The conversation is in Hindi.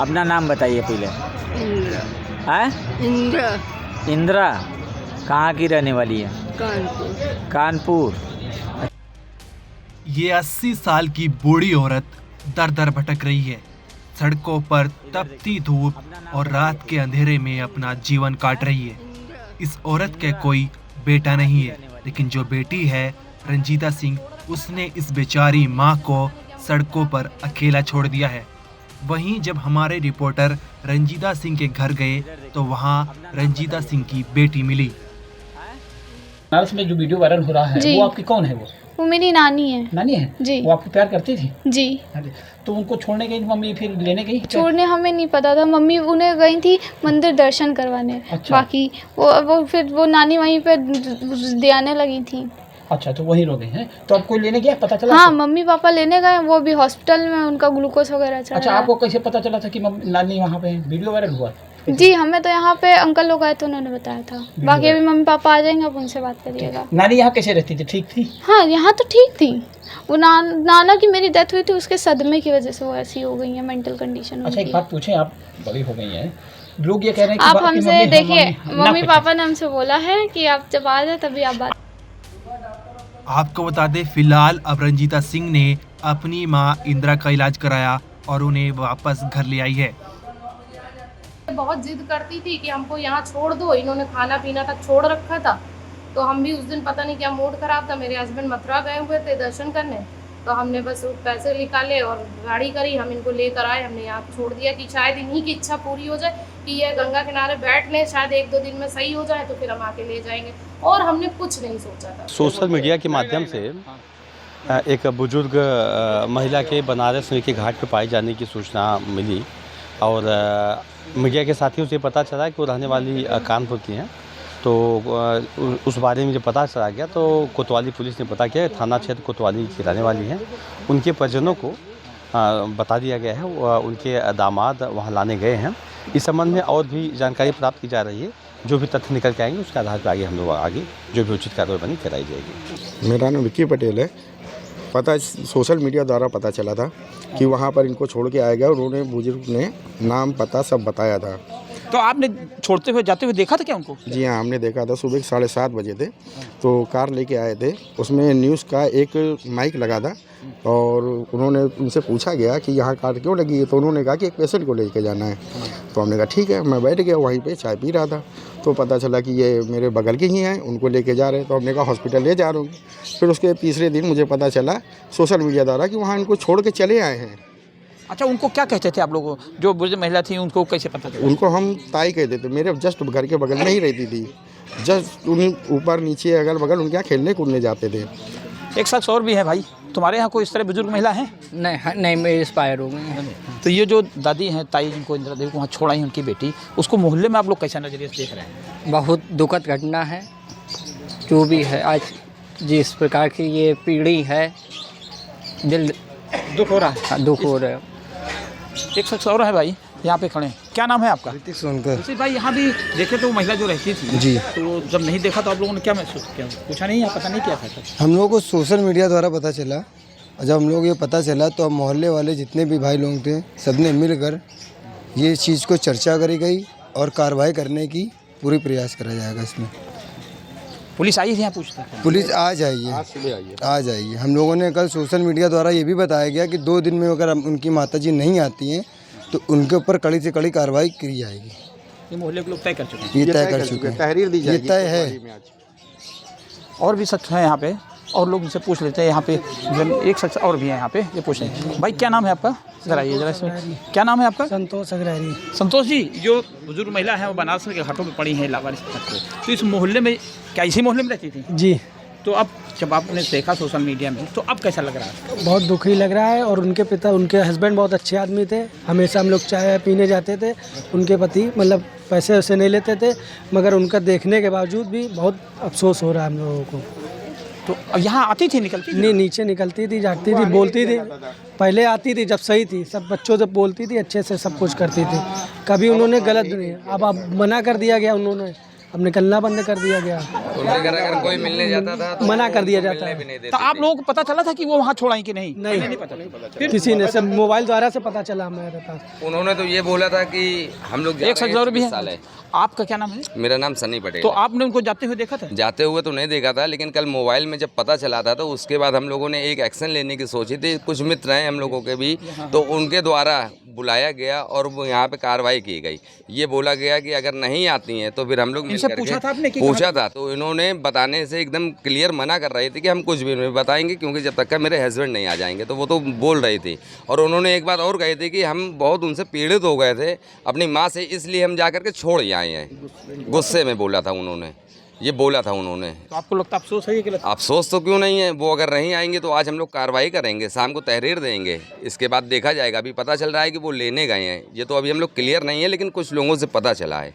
अपना नाम बताइए पहले। इंद्रा। हैं? इंद्रा। इंदिरा कहाँ की रहने वाली है? कानपुर। कानपुर। ये 80 साल की बूढ़ी औरत दर दर भटक रही है। सड़कों पर तपती धूप और रात के अंधेरे में अपना जीवन काट रही है। इस औरत के कोई बेटा नहीं है, लेकिन जो बेटी है रंजीता सिंह, उसने इस बेचारी माँ को सड़कों पर अकेला छोड़ दिया है। वहीं जब हमारे रिपोर्टर रंजीता सिंह के घर गए तो वहाँ रंजीता सिंह की बेटी मिली। बनारस में जो वीडियो वायरल हो रहा है वो आपकी कौन है? वो मेरी नानी है। नानी है जी। वो आपको प्यार करती थी? जी। तो उनको छोड़ने गई मम्मी, फिर लेने गई? छोड़ने हमें नहीं पता था, मम्मी उन्हें गई थी मंदिर दर्शन करवाने। अच्छा। बाकी वो फिर वो नानी वहीं पे दे आने लगी थी। अच्छा, तो वहीं रोगे हैं। तो आप कोई लेने गया, पता चला? हाँ, मम्मी पापा लेने गए, वो भी हॉस्पिटल में उनका ग्लूकोज वगैरह चढ़ा। अच्छा, आपको कैसे पता चला था कि नानी वहाँ पे है? वीडियो वायरल हुआ? जी, हमें तो यहाँ पे अंकल लोग आए तो उन्होंने बताया था। बाकी अभी मम्मी पापा आ जाएंगे, आप उनसे बात करिएगा। नानी यहाँ कैसे रहती थी? ठीक थी? हाँ, यहाँ तो ठीक थी। वो नाना की मेरी डेथ हुई थी, उसके सदमे की वजह से वो ऐसी हो गई है, मेंटल कंडीशन। अच्छा, एक बात पूछें, आप बड़ी हो गई हैं, लोग ये कह रहे हैं कि आप हमसे देखिए, मम्मी ना पापा ने हमसे बोला है कि आप जब आ जाए तभी आप बात। आपको बता दें, फिलहाल अब रंजीता सिंह ने अपनी मां इंदिरा का इलाज कराया और उन्हें वापस घर ले आई है। बहुत जिद करती थी कि हमको यहाँ छोड़ दो, इन्होंने खाना पीना तक छोड़ रखा था। तो हम भी उस दिन पता नहीं क्या मूड खराब था, मेरे हस्बैंड मथुरा गए हुए थे दर्शन करने, तो हमने बस पैसे निकाले और गाड़ी करी, हम इनको लेकर आए। हमने यहाँ छोड़ दिया कि शायद इन्हीं की इच्छा पूरी हो जाए कि ये गंगा किनारे बैठ लें, शायद 1-2 दिन में सही हो जाए तो फिर हम आके ले जाएंगे। और हमने कुछ नहीं सोचा था। सोशल मीडिया के माध्यम से एक बुजुर्ग महिला के बनारस के घाट पर पाए जाने की सूचना मिली और मीडिया के साथियों से पता चला कि वो रहने वाली कानपुर की हैं। तो उस बारे में जब पता चला गया तो कोतवाली पुलिस ने पता किया, थाना क्षेत्र कोतवाली की रहने वाली हैं। उनके परिजनों को बता दिया गया है, उनके दामाद वहाँ लाने गए हैं। इस संबंध में और भी जानकारी प्राप्त की जा रही है। जो भी तथ्य निकल के आएंगे उसके आधार पर आगे हम लोग आगे जो भी उचित कार्रवाई बनी कराई जाएगी। मेरा नाम विक्की पटेल है। पता सोशल मीडिया द्वारा पता चला था कि वहाँ पर इनको छोड़ के आया गया। उन्होंने बुजुर्ग ने नाम पता सब बताया था। तो आपने छोड़ते हुए जाते हुए देखा था क्या उनको? जी हाँ, हमने देखा था। सुबह 7:30 बजे थे तो कार लेके आए थे, उसमें न्यूज़ का एक माइक लगा था और उन्होंने उनसे पूछा गया कि यहाँ कार क्यों लगी है, तो उन्होंने कहा कि एक पेशेंट को लेके जाना है। तो हमने कहा ठीक है। मैं बैठ गया वहीं पे, चाय पी रहा था, तो पता चला कि ये मेरे बगल के ही हैं, उनको लेके जा रहे हैं। तो हमने कहा हॉस्पिटल ले जा रहा हूँ। फिर उसके तीसरे दिन मुझे पता चला सोशल मीडिया द्वारा कि वहाँ इनको छोड़ के चले आए हैं। अच्छा, उनको क्या कहते थे आप लोगों? जो बुजुर्ग महिला थी उनको कैसे पता चला? उनको हम ताई कहते थे। मेरे जस्ट घर के बगल में ही रहती थी। जस्ट उन्हीं ऊपर नीचे अगल बगल उनके यहाँ खेलने कूदने जाते थे। एक शख्स और भी है भाई, तुम्हारे यहाँ कोई इस तरह बुजुर्ग महिला है? नहीं, मेरे एक्सपायर हो गए हैं। तो ये जो दादी हैं, ताई जिनको इंदिरा देवी को वहाँ छोड़ाई उनकी बेटी, उसको मोहल्ले में आप लोग कैसा नजरिए से देख रहे हैं? बहुत दुखद घटना है। जो भी है आज जिस प्रकार की ये पीढ़ी है, दिल दुख हो रहा है। हाँ, दुख हो रहा है। एक शख्स और है भाई, यहाँ पे खड़े हैं। क्या नाम है आपका? ऋतिक सोनकर। भाई, यहाँ भी देखे तो महिला जो रहती थी जी, तो जब नहीं देखा तो आप लोगों ने क्या महसूस किया? पूछा नहीं या पता नहीं किया था? हम लोगों को सोशल मीडिया द्वारा पता चला और जब हम लोग ये पता चला तो हम मोहल्ले वाले जितने भी भाई लोग थे सबने मिलकर ये चीज़ को चर्चा करी गई और कार्रवाई करने की पूरी प्रयास करा जाएगा। इसमें पुलिस आई थी यहाँ पूछता? पुलिस आ जाइए। हम लोगों ने कल सोशल मीडिया द्वारा ये भी बताया गया कि 2 दिन में अगर उनकी माताजी नहीं आती हैं तो उनके ऊपर कड़ी से कड़ी कार्रवाई की जाएगी। ये मोहल्ले के लोग तय कर चुके हैं? ये तय कर चुके हैं, तहरीर दी जाएगी, ये तय है। और भी शख्स हैं यहाँ पे और लोग उनसे पूछ लेते हैं। यहाँ पे एक शख्स और भी है यहाँ पे, ये पूछ रहे हैं। भाई, क्या नाम है आपका? जरा ये जरा इसमें क्या नाम है आपका? संतोष अग्रहरी। संतोष जी, जो बुजुर्ग महिला है वो बनारस के घाटों पे पड़ी है इलाहाबाद। तो इस मोहल्ले में क्या इसी मोहल्ले में रहती थी? जी। तो अब जब आपने देखा सोशल मीडिया में तो अब कैसा लग रहा है? बहुत दुखी लग रहा है। और उनके हस्बैंड बहुत अच्छे आदमी थे। हमेशा हम लोग चाय पीने जाते थे। उनके पति मतलब पैसे वैसे नहीं लेते थे, मगर उनका देखने के बावजूद भी बहुत अफसोस हो रहा है हम लोगों को। तो यहाँ आती थी, निकलती थी? नहीं, नीचे निकलती थी, जाती थी, बोलती थी। पहले आती थी जब सही थी, सब बच्चों से बोलती थी, अच्छे से सब कुछ करती थी। कभी उन्होंने गलत नहीं। अब मना कर दिया गया उन्होंने अब निकलना बंद कर दिया गया, अगर कोई मिलने जाता था तो मना कर दिया जाता है। भी नहीं देते तो आप लोगों को पता चला था कि वो वहाँ छोड़ाई कि नहीं? नहीं पता, किसी ने सब मोबाइल द्वारा से पता चला मेरे पास। उन्होंने तो ये बोला था कि हम लोग एक शख्स और भी है। है। आपका क्या नाम है? मेरा नाम सनी पटेल तो है। आपने उनको जाते हुए देखा था? जाते हुए तो नहीं देखा था, लेकिन कल मोबाइल में जब पता चला था तो उसके बाद हम लोगों ने एक एक्शन लेने की सोची थी। कुछ मित्र हैं हम लोगों के भी, तो उनके द्वारा बुलाया गया और वो यहाँ पे कार्रवाई की गई। ये बोला गया कि अगर नहीं आती हैं तो फिर हम लोग इनसे पूछा था आपने कि पूछा था, तो इन्होंने बताने से एकदम क्लियर मना कर रहे थे कि हम कुछ भी नहीं बताएंगे, क्योंकि जब तक का मेरे हस्बैंड नहीं आ जाएंगे। तो वो तो बोल रही थी। और उन्होंने एक बात और कही थी कि हम बहुत उनसे पीड़ित हो गए थे अपनी माँ से, इसलिए हम जा करके छोड़ ही आए हैं। गुस्से में बोला था उन्होंने, ये बोला था उन्होंने। तो आपको लगता है अफसोस है ये कि अफसोस तो क्यों नहीं है, वो अगर नहीं आएंगे तो आज हम लोग कार्रवाई करेंगे, शाम को तहरीर देंगे, इसके बाद देखा जाएगा। अभी पता चल रहा है कि वो लेने गए हैं, ये तो अभी हम लोग क्लियर नहीं है, लेकिन कुछ लोगों से पता चला है।